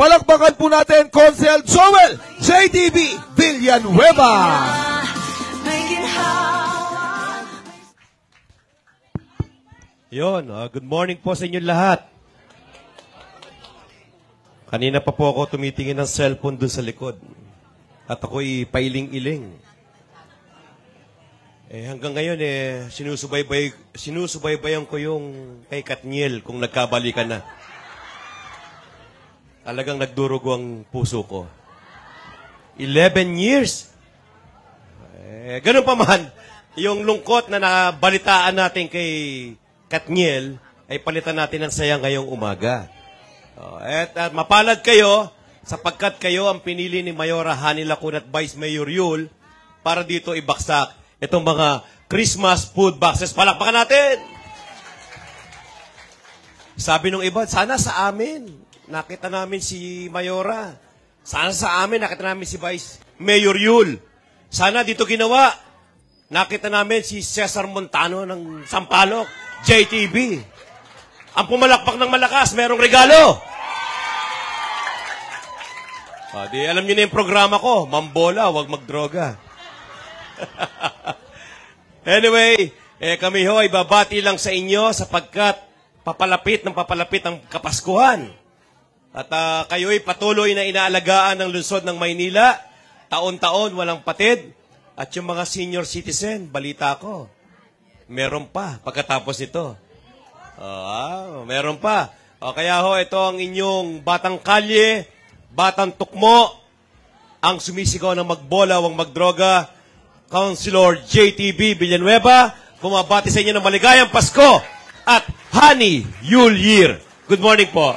Palakpakan po natin, Consel Joel JTB Villanueva. Yon, good morning po sa inyo lahat. Kanina pa po ako tumitingin ng cellphone doon sa likod. At ako'y pailing-iling. Hanggang ngayon, sinusubaybayan ko yung kay Katniel kung nagkabalikan na. Talagang nagdurugo ang puso ko. 11 years. Ganun pa man, yung lungkot na nabalitaan natin kay Katniel, ay palitan natin ng saya ngayong umaga. At mapalad kayo, sapagkat kayo ang pinili ni Mayora Hani Lacuna at Vice Mayor Yul para dito ibaksak itong mga Christmas food boxes. Palakpakan natin! Sabi nung iba, sana sa amin. Nakita namin si Mayora. Sana sa amin, nakita namin si Vice Mayor Yul. Sana dito ginawa. Nakita namin si Cesar Montano ng Sampaloc, JTB. Ang pumalakpak ng malakas, merong regalo. Di alam niyo na yung programa ko, Mambola, wag magdroga. Anyway, kami ho ay babati lang sa inyo sapagkat papalapit ang Kapaskuhan. At kayo'y patuloy na inaalagaan ng lungsod ng Maynila. Taon-taon, walang patid. At yung mga senior citizen, balita ko, meron pa pagkatapos nito. Meron pa. Kaya ho, ito ang inyong batang kalye, batang tukmo, ang sumisigaw ng magbola, wag magdroga, Councilor JTB Villanueva, bumabati sa inyo ng maligayang Pasko at Honey Yule Year. Good morning po.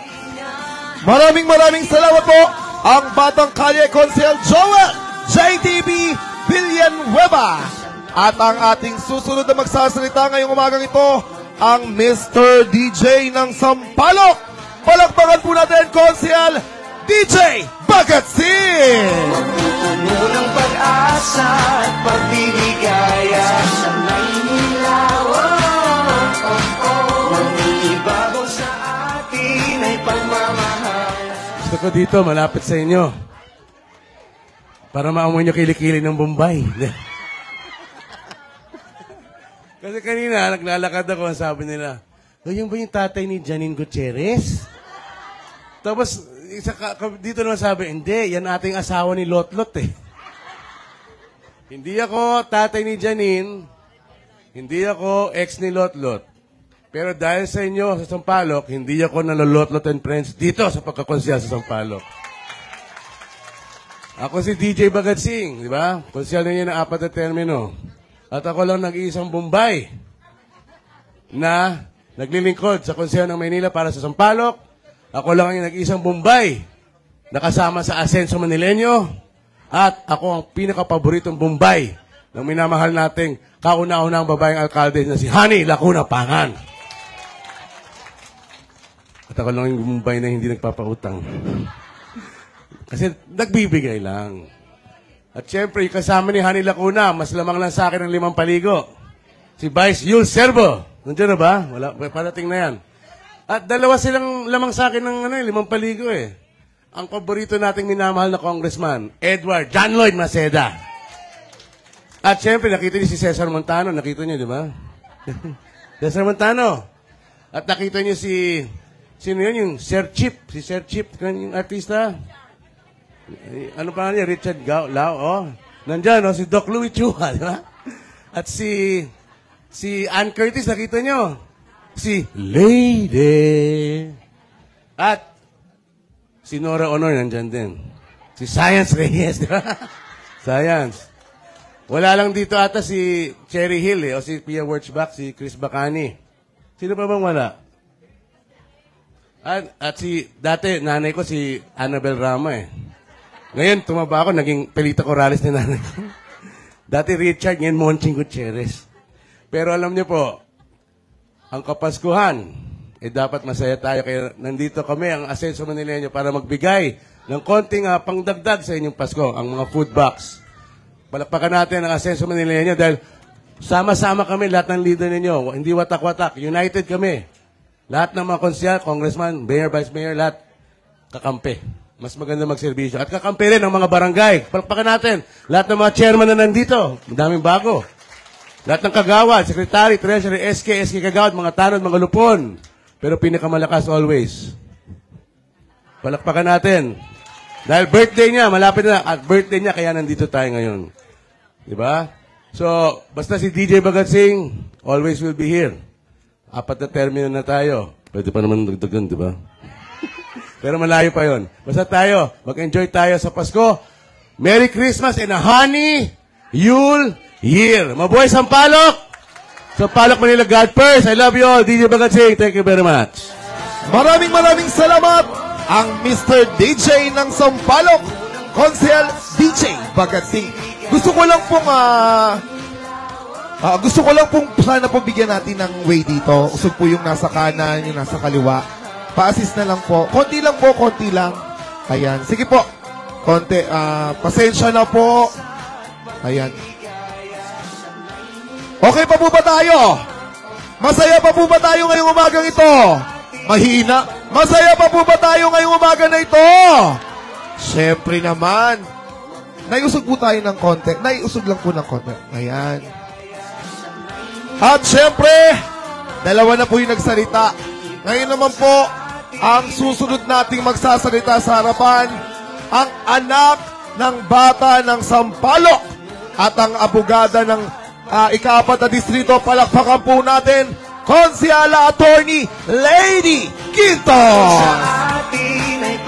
Maraming salamat po ang batang kalye Consel Joel JTB Villanueva. At ang ating susunod na magsasalita ngayong umagang ito, ang Mr. DJ ng Sampaloc. Palakpakan po natin, Consel DJ Bagatsing! Magtutuno ng pag-asa at pagbiligaya sa Maynila. Mangibabaw sa atin ay pagmamahal. Gusto ko dito, malapit sa inyo. Para maamoy nyo kilikili ng Bombay. Kasi kanina, naglalakad ako, sabi nila, yung ba yung tatay ni Janine Gutierrez? Tapos, dito naman sabi, hindi, yan ating asawa ni Lotlot eh. Hindi ako tatay ni Janine, hindi ako ex ni Lotlot. Pero dahil sa inyo, sa Sampaloc, hindi ako nalolotlot and friends dito sa pagkakonsyal sa Sampaloc. Ako si DJ Bagatsing, di ba? Konsyal niya ng 4 na termino. At ako lang nag-iisang Bombay na naglilingkod sa konsyal ng Maynila para sa Sampaloc. Ako lang ang nag-iisang Bombay na kasama sa Asenso Manileño. At ako ang pinaka-paboritong Bombay ng minamahal nating kauna-unang babaeng alkalde na si Hani Lacuna Pangan. At ako lang yung Bombay na hindi nagpapautang. Kasi nagbibigay lang. At syempre, kasama ni Hani Lacuna, mas lamang lang sa akin ng 5 paligo. Si Vice Yul Servo. Nandiyan na ba? Wala, parating na yan. At dalawa silang lamang sa akin ng 5 paligo eh. Ang paborito nating minamahal na congressman, Edward John Lloyd Maceda. At syempre, nakita niyo si Cesar Montano. Nakita niyo, di ba? Cesar Montano. At nakita niyo sino yun? Yung Sir Chip. Si Sir Chip, yung artista. Ano pa niya? Richard Lau. Oh. Nandyan, si Doc Louis Chua, di ba? At si Ann Curtis, nakita niyo? Si Lady. At si Nora Honor, nandyan din. Si Science Reyes, di ba? Science. Wala lang dito ata si Cherry Hill, o si Pia Wurtzbach, si Chris Bacani. Sino pa bang wala? At dati, nanay ko si Annabel Rama eh. Ngayon, tumaba ako, naging Pelita Corrales ni nanay ko. Dati Richard, ngayon Monching Gutierrez. Pero alam niyo po, ang Kapaskuhan, dapat masaya tayo. Kaya nandito kami, ang Asenso Manileño, para magbigay ng konting pangdagdag sa inyong Pasko, ang mga food box. Palakpakan natin ang Asenso Manileño dahil sama-sama kami, lahat ng leader ninyo. Hindi watak-watak, united kami. Lahat ng mga konsyal, congressman, mayor, vice mayor, lahat kakampi. mas maganda magserbisyo. At kakampi rin ng mga barangay. Palakpakan natin. Lahat ng mga chairman na nandito. Madaming bago. Lahat ng kagawad, secretary, treasury, SK kagawad, mga tanod, mga lupon. Pero pinakamalakas always. Palakpakan natin. Dahil birthday niya, malapit na. At birthday niya, kaya nandito tayo ngayon. Diba? So, basta si DJ Bagatsing, always will be here. 4 na termino na tayo. Pwede pa naman dagdagan, diba? Pero malayo pa yon. Basta tayo, mag-enjoy tayo sa Pasko. Merry Christmas and a honey Yule Year. Mabuhay Sampaloc! Sampaloc, Manila, God first. I love you all. DJ Bagatsing, thank you very much. Maraming salamat ang Mr. DJ ng Sampaloc, Consel DJ Bagatsing. Gusto ko lang pong sana po bigyan natin ng way dito. Usog po yung nasa kanan, yung nasa kaliwa. Pa-assist na lang po. Konti lang. Ayan. Sige po. Konti. Pasensya na po. Ayan. Okay pa po ba tayo? Masaya pa po ba tayo ngayong umagang ito? Mahina. Masaya pa po ba tayo ngayong umaga na ito? Siyempre naman. Naiusog po tayo ng konti. Naiusog lang po ng konti. Ayan. At siyempre, dalawa na po yung nagsalita. Ngayon naman po, ang susunod nating magsasalita sa harapan, ang anak ng bata ng Sampaloc at ang abogada ng ika-4 na distrito. Palakpakan po natin, Konsyala Attorney Lady Quintos.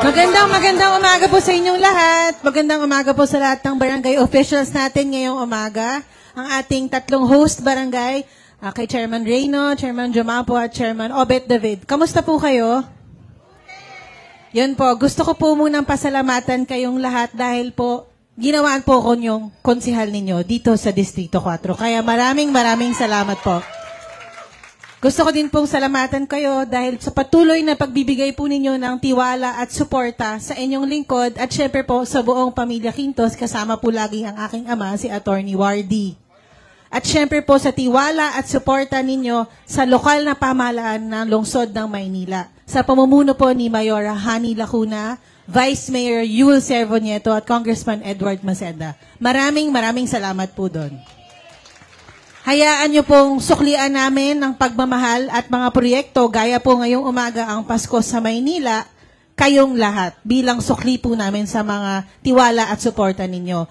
Magandang umaga po sa inyong lahat. Magandang umaga po sa lahat ng barangay officials natin ngayong umaga. Ang ating 3 host barangay, kay Chairman Reyno, Chairman Jumapo at Chairman Obet David. Kamusta po kayo? Yun po, gusto ko po munang pasalamatan kayong lahat dahil po ginawaan po ko yung konsihal ninyo dito sa Distrito 4. Kaya maraming salamat po. Gusto ko din pong salamatan kayo dahil sa patuloy na pagbibigay po ninyo ng tiwala at suporta sa inyong lingkod at syempre po sa buong pamilya Quintos, kasama po lagi ang aking ama, si Attorney Wardy. At syempre po sa tiwala at suporta ninyo sa lokal na pamahalaan ng lungsod ng Maynila. Sa pamumuno po ni Mayora Hani Lacuna, Vice Mayor Yul Cervonieto at Congressman Edward Maceda. Maraming salamat po doon. Hayaan nyo pong suklian namin ng pagmamahal at mga proyekto gaya po ngayong umaga ang Pasko sa Maynila, kayong lahat bilang sukli po namin sa mga tiwala at suporta ninyo.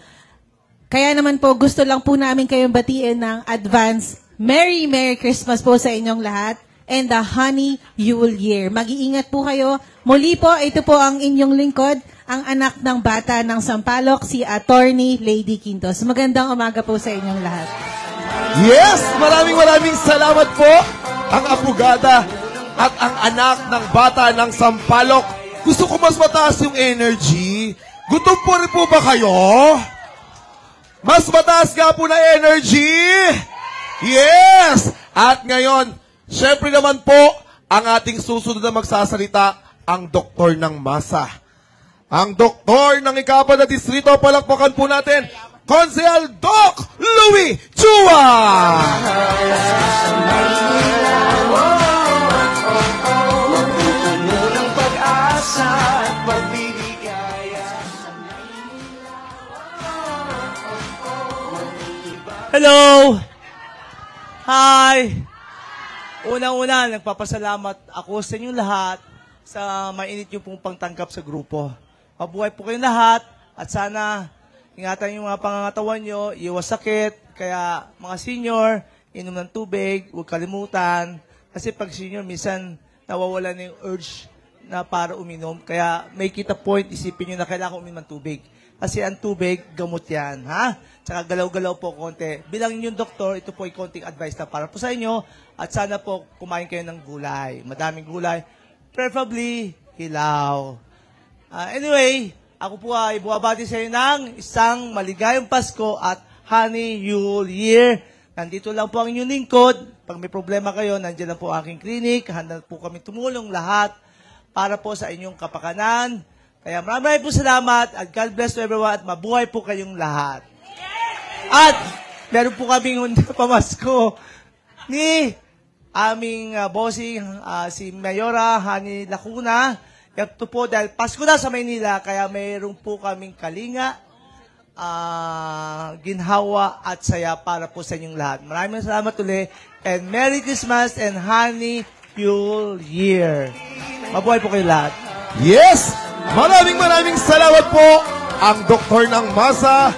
Kaya naman po gusto lang po namin kayong batiin ng advance Merry Christmas po sa inyong lahat and the Honey Yule Year. Mag-iingat po kayo. Muli po, ito po ang inyong lingkod, ang anak ng bata ng Sampaloc, si Attorney Lady Quintos. Magandang umaga po sa inyong lahat. Yes! Maraming salamat po ang abogada at ang anak ng bata ng Sampaloc. Gusto ko mas mataas yung energy. Gutom po rin po ba kayo? Mas mataas nga po na energy? Yes! At ngayon, syempre naman po, ang ating susunod na magsasalita, ang doktor ng masa. Ang doktor ng ika-4 na distrito, palakpakan po natin, Konsehal Doc Louie Chua! Puno ng pag-asa at pagbiligaya. Hello! Hi! Unang-una, nagpapasalamat ako sa inyong lahat sa mainit yung pong pangtanggap sa grupo. Mabuhay po kayong lahat at sana ingatan yung mga pangangatawan nyo, iwas sakit. Kaya mga senior, inom ng tubig, huwag kalimutan. Kasi pag senior, minsan nawawala na yung urge na para uminom. Kaya make it a point, isipin nyo na kailangan uminom ng tubig. Kasi ang tubig, gamot yan. Ha? Tsaka galaw-galaw po konti. Bilang inyong doktor, ito po ay konting advice na para po sa inyo. At sana po kumain kayo ng gulay. Madaming gulay. Preferably, hilaw. Anyway, ako po ay buwabati sa inyo ng isang maligayang Pasko at Honey Yule Year. Nandito lang po ang inyong lingkod. Pag may problema kayo, nandiyan lang po aking clinic. Handa po kami tumulong lahat para po sa inyong kapakanan. Kaya maraming po salamat at God bless to everyone at mabuhay po kayong lahat. At meron po kaming pamasko ni aming bossing, si Mayora Hani Lacuna. Ito po dahil Pasko na sa Maynila, kaya mayroon po kaming kalinga, ginhawa at saya para po sa inyong lahat. Maraming salamat ulit and Merry Christmas and Happy New Year. Mabuhay po kayo lahat. Yes! Maraming salamat po ang doktor ng masa,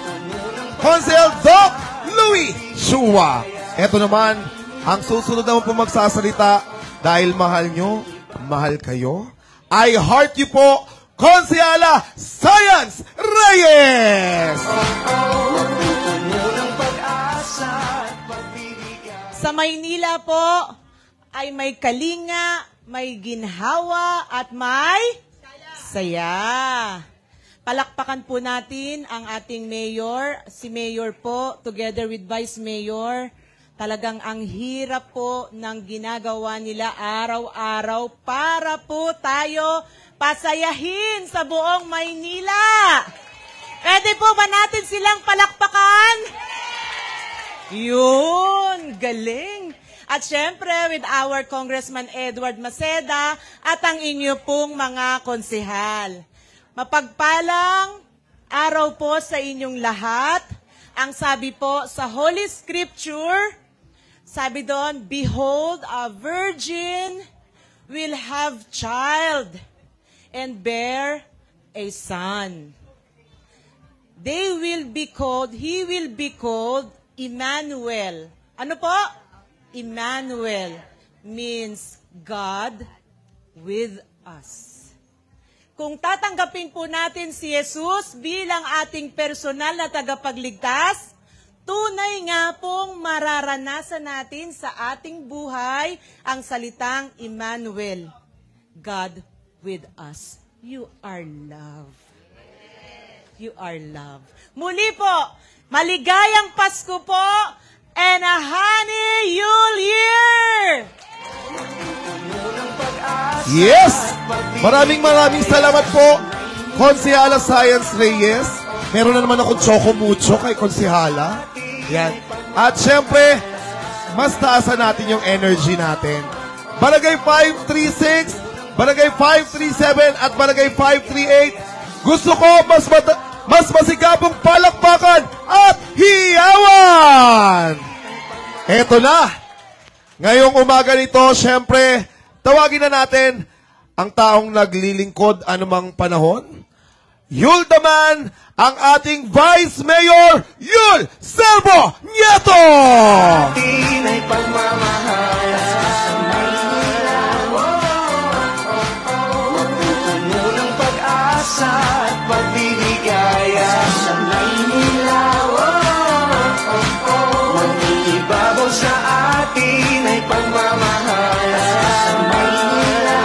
Consel Doc Louie Chua. Ito naman, ang susunod naman po magsasalita dahil mahal nyo, mahal kayo. I heart you po, Konsehala Science Reyes! Sa Maynila po ay may kalinga, may ginhawa at may saya. Palakpakan po natin ang ating mayor, si mayor po, together with vice mayor. Talagang ang hirap po ng ginagawa nila araw-araw para po tayo pasayahin sa buong Maynila. Pwede po ba natin silang palakpakan? Yun, galing. At syempre, with our Congressman Edward Maceda at ang inyo pong mga konsehal. Mapagpalang araw po sa inyong lahat. Ang sabi po sa Holy Scripture, sabi doon, behold, a virgin will have child and bear a son. He will be called Emmanuel. Ano po? Emmanuel means God with us. Kung tatanggapin po natin si Jesus bilang ating personal na tagapagligtas, tunay nga pong mararanasan natin sa ating buhay ang salitang Emmanuel, God with us. You are love. You are love. Muli po, maligayang Pasko po and a Happy New Year! Yes! Maraming salamat po, Konsehala Science Reyes. Meron na naman akong choco mucho kay Konsehala. Yan. At syempre, mas taasan natin yung energy natin. Barangay 536, Barangay 537 at Barangay 538. Gusto ko mas masigabong palakpakan at hiyawan! Eto na! Ngayong umaga nito, syempre, tawagin na natin ang taong naglilingkod anumang panahon. Yuldaman, ang ating Vice Mayor, Yul Servo Nieto! Atin ay pagmamahal sa Maynila. Magtutuno ng pag-asa at pagbiligaya sa Maynila. Mag-iibabaw sa atin ay pagmamahal sa Maynila.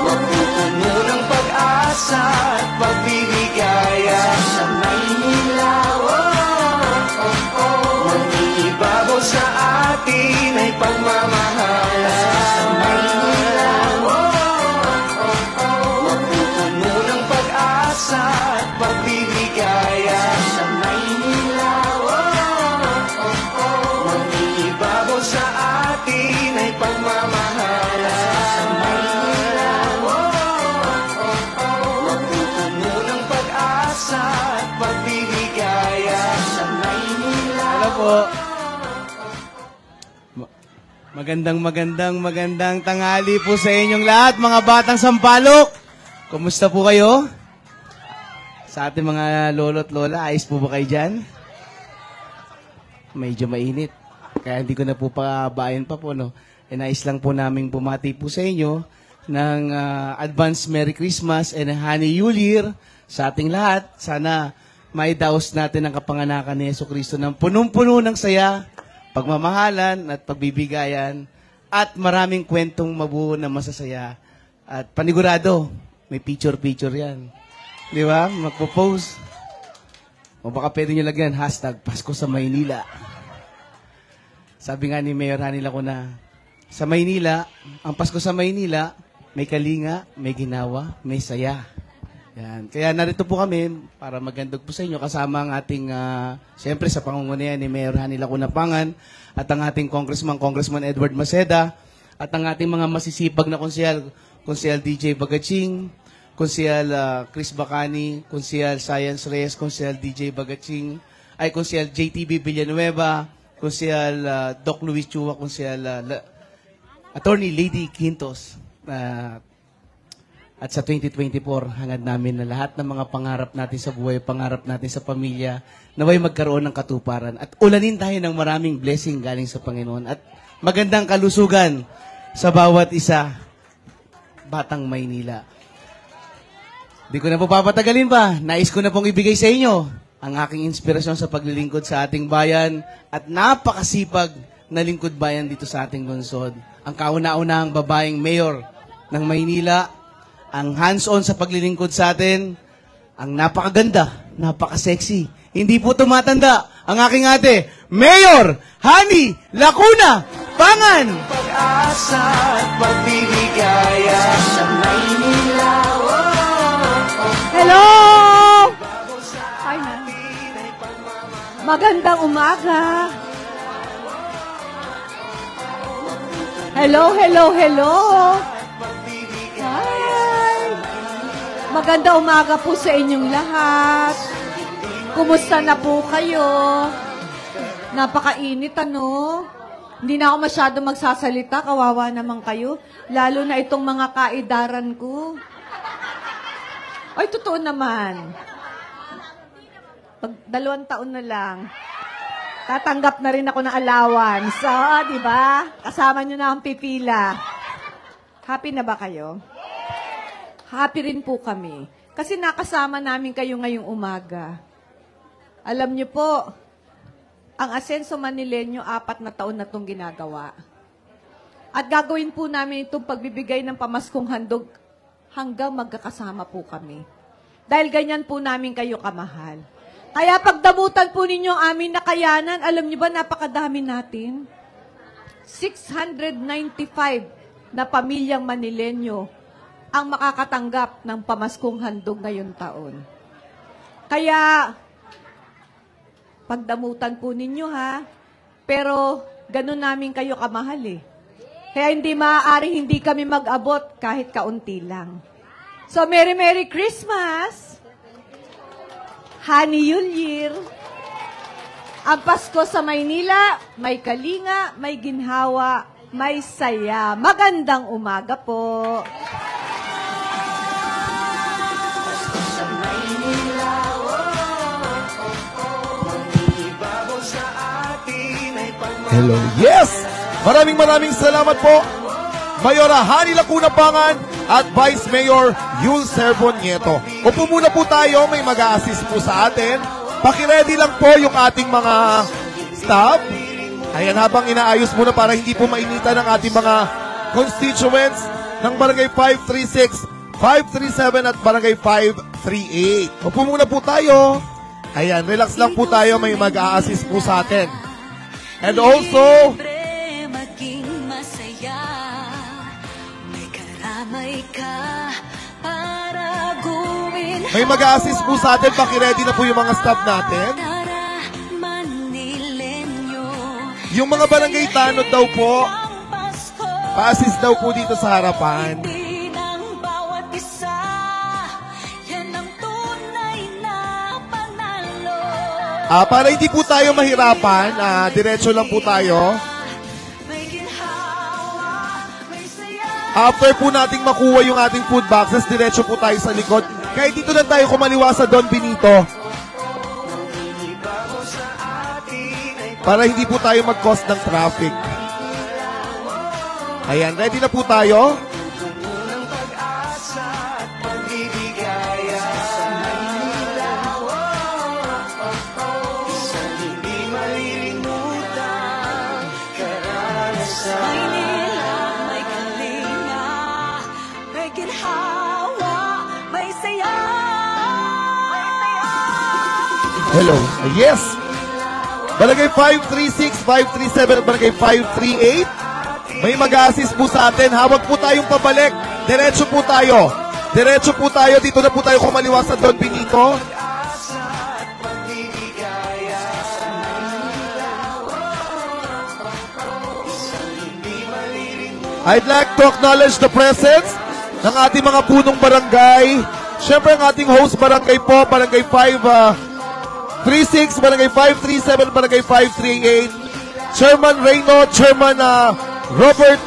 Magtutuno ng pag-asa at pagbiligaya sa Maynila. Mag-iibabaw sa atin ay pagmamahal sa Maynila. Magtutuno ng pag-asa at pagbiligaya sa Maynila. Mag-iibabaw sa atin ay pagmamahal sa Maynila. Magtutuno ng pag-asa at pagbiligaya sa Maynila. Hello po. Magandang tanghali po sa inyong lahat, mga batang sampalok. Kumusta po kayo? Sa ating mga lolo't lola, ayos po ba kayo dyan? Medyo mainit. Kaya hindi ko na po pabayan pa po, no? E nais lang po namin bumati po sa inyo ng advance Merry Christmas and Happy New Year sa ating lahat. Sana maidaos natin ang kapanganakan ni Jesucristo ng punong-puno ng saya, pagmamahalan at pagbibigayan at maraming kwentong mabuo na masasaya. At panigurado, may picture-picture yan. Di ba? Magpo-post. O baka pwede nyo lagyan, hashtag Pasko sa Maynila. Sabi nga ni Mayor Hani Lacuna, sa Maynila, ang Pasko sa Maynila, may kalinga, may ginawa, may saya. Yan. Kaya narito po kami para magandog po sa inyo kasama ang ating, siyempre sa pangungunayan ni Mayor Hani Lacuna Pangan at ang ating Congressman Edward Maceda at ang ating mga masisipag na konsehal, Konsehal DJ Bagaching, Konsehal Chris Bacani, Konsehal Science Reyes, Konsehal DJ Bagaching, Konsehal JTB Villanueva, Konsehal Doc Luis Chua, Konsehal Attorney Lady Quintos. At sa 2024, hangad namin na lahat ng mga pangarap natin sa buhay, pangarap natin sa pamilya, naway magkaroon ng katuparan. At ulanin tayo ng maraming blessing galing sa Panginoon. At magandang kalusugan sa bawat isa, Batang Maynila. Di ko na po papatagalin pa. Nais ko na pong ibigay sa inyo ang aking inspirasyon sa paglilingkod sa ating bayan at napakasipag na lingkod bayan dito sa ating lungsod. Ang kauna-unahang babaeng mayor ng Maynila, ang hands-on sa paglilingkod sa atin, ang napakaganda, napaka-sexy, hindi po tumatanda, ang aking ate, Mayor Hani Lacuna Pangan! Pag-asa at pagbiligaya sa Maynila. Hello! Ay, magandang umaga. Hello, hello, hello. Hi. Magandang umaga po sa inyong lahat. Kumusta na po kayo? Napakainit, ano? Hindi na ako masyado magsasalita. Kawawa naman kayo. Lalo na itong mga kaidaran ko. Ay, totoo naman. Pag 2 taon na lang, tatanggap na rin ako ng allowance. So, di ba? Kasama nyo na ang pipila. Happy na ba kayo? Happy rin po kami. Kasi nakasama namin kayo ngayong umaga. Alam nyo po, ang Asenso Manileño, 4 na taon na itong ginagawa. At gagawin po namin itong pagbibigay ng pamaskong handog hanggang magkakasama po kami. Dahil ganyan po namin kayo kamahal. Kaya pagdamutan po ninyo ang aming nakayanan, alam nyo ba napakadami natin? 695 na pamilyang Manileño ang makakatanggap ng pamaskong handog ngayong taon. Kaya, pagdamutan po ninyo ha, pero ganun namin kayo kamahal eh. Kaya hindi maaaring hindi kami mag-abot kahit kaunti lang. So, Merry Merry Christmas! Happy New Year! Ang Pasko sa Maynila, may kalinga, may ginhawa, may saya. Magandang umaga po! Hello. Yes! Maraming salamat po, Mayora Hani Lacuna Pangan at Vice Mayor Yul Servo Nieto. Upo muna po tayo, may mag-a-assist po sa atin. Pakiready lang po yung ating mga staff. Ayan, habang inaayos muna para hindi po mainitan ang ating mga constituents ng Barangay 536, 537 at Barangay 538. Upo muna po tayo. Ayan, relax lang po tayo, may mag-a-assist po sa atin. And also, maging masaya, may karamay ka para gawin. may mag-a-assist po sa atin. Pakiready na po yung mga staff natin. Yung mga barangay tanod daw po, pa-assist daw po dito sa harapan. Para hindi po tayo mahirapan, diretso lang po tayo. After po nating makuha yung ating food boxes, diretso po tayo sa likod. Kahit dito lang tayo kumaliwa sa Don Benito. Para hindi po tayo mag-cause ng traffic. Ayan, ready na po tayo. Hello. Yes. Barangay 536, 537 at Barangay 538. May mag-a-assist po sa atin. Hawag po tayong pabalik. Diretso po tayo. Diretso po tayo. Dito na po tayo kumaliwa sa Don Benito. I'd like to acknowledge the presence ng ating mga punong barangay. Siyempre ang ating host barangay po, Barangay 536, Barangay 537, Barangay 538. Chairman Reyno, Chairman Robert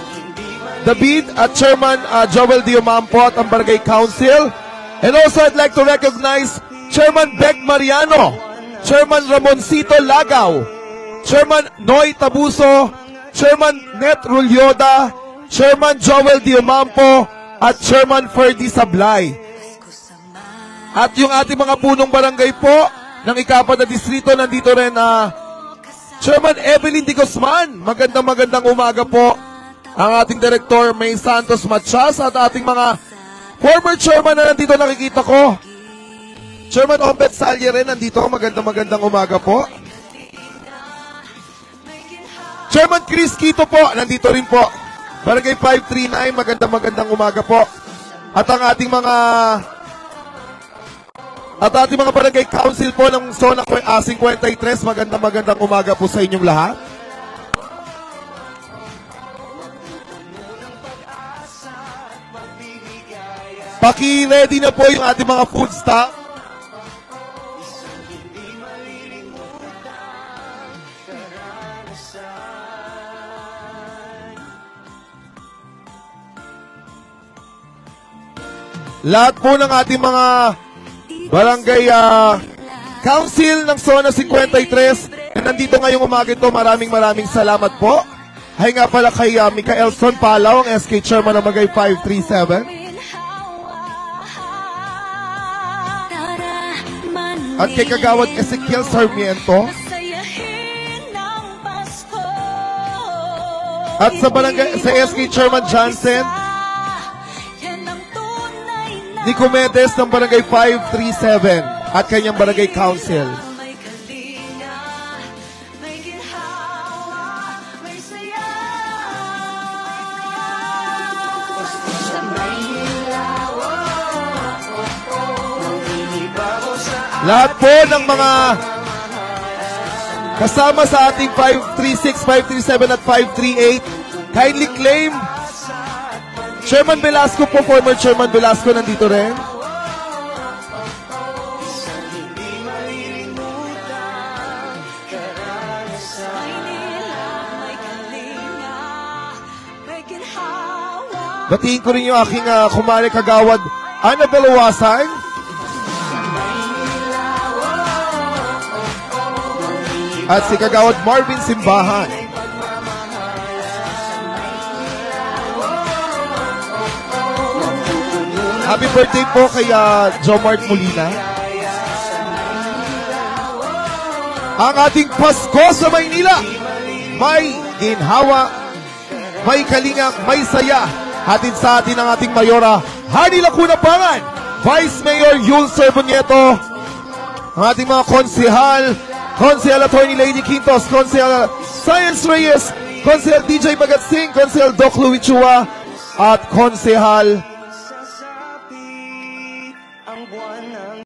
David at Chairman Joel Diomampo at ang Barangay Council. And also I'd like to recognize Chairman Beck Mariano, Chairman Ramoncito Lagaw, Chairman Noy Tabuso, Chairman Net Rulyoda, Chairman Joel Diomampo at Chairman Ferdy Sablay. At yung ating mga punong barangay po ng ika-4 na distrito, nandito rin Chairman Evelyn Di Guzman. Magandang umaga po. Ang ating Director May Santos Matias at ating mga former chairman na nandito nakikita ko. Chairman Obet Salye rin nandito. Magandang umaga po. Chairman Chris Quito po, nandito rin po. Barangay 539, magandang umaga po. At ang ating mga barangay council po ng Zona 53, magandang umaga po sa inyong lahat. Paki-ready na po yung ating mga food stock. Lahat po ng ating mga barangay council ng Zona 53 na nandito ngayong umaga ito, maraming salamat po. Ay nga pala kay Micaelson Palaw, ang SK Chairman ng Barangay 537. At kay Kagawad Ezekiel Sarmiento. At sa SK Chairman Johnson Nicomedes ng Barangay 537 at kanyang Barangay Council. Lahat po ng mga kasama sa ating 536, 537 at 538, kindly claim. Chairman Velasco po, former Chairman Velasco nandito rin. Batiin ko rin yung aking kumare kagawad Annabel Wasan. At si Kagawad Marvin Simbahan. Happy birthday po kay Jomart Molina. Ang ating Pasko sa Maynila, may ginhawa, may kalinga, may saya. Hatid sa atin ang ating Mayora, Hardy Lacuna Pangan, Vice Mayor Yul Servonieto, ang ating mga konsehal, Konsehal Attorney Lady Quintos, Konsehal Science Reyes, Konsehal DJ Bagat Singh, Konsehal Doc Louis Chua, at Konsehal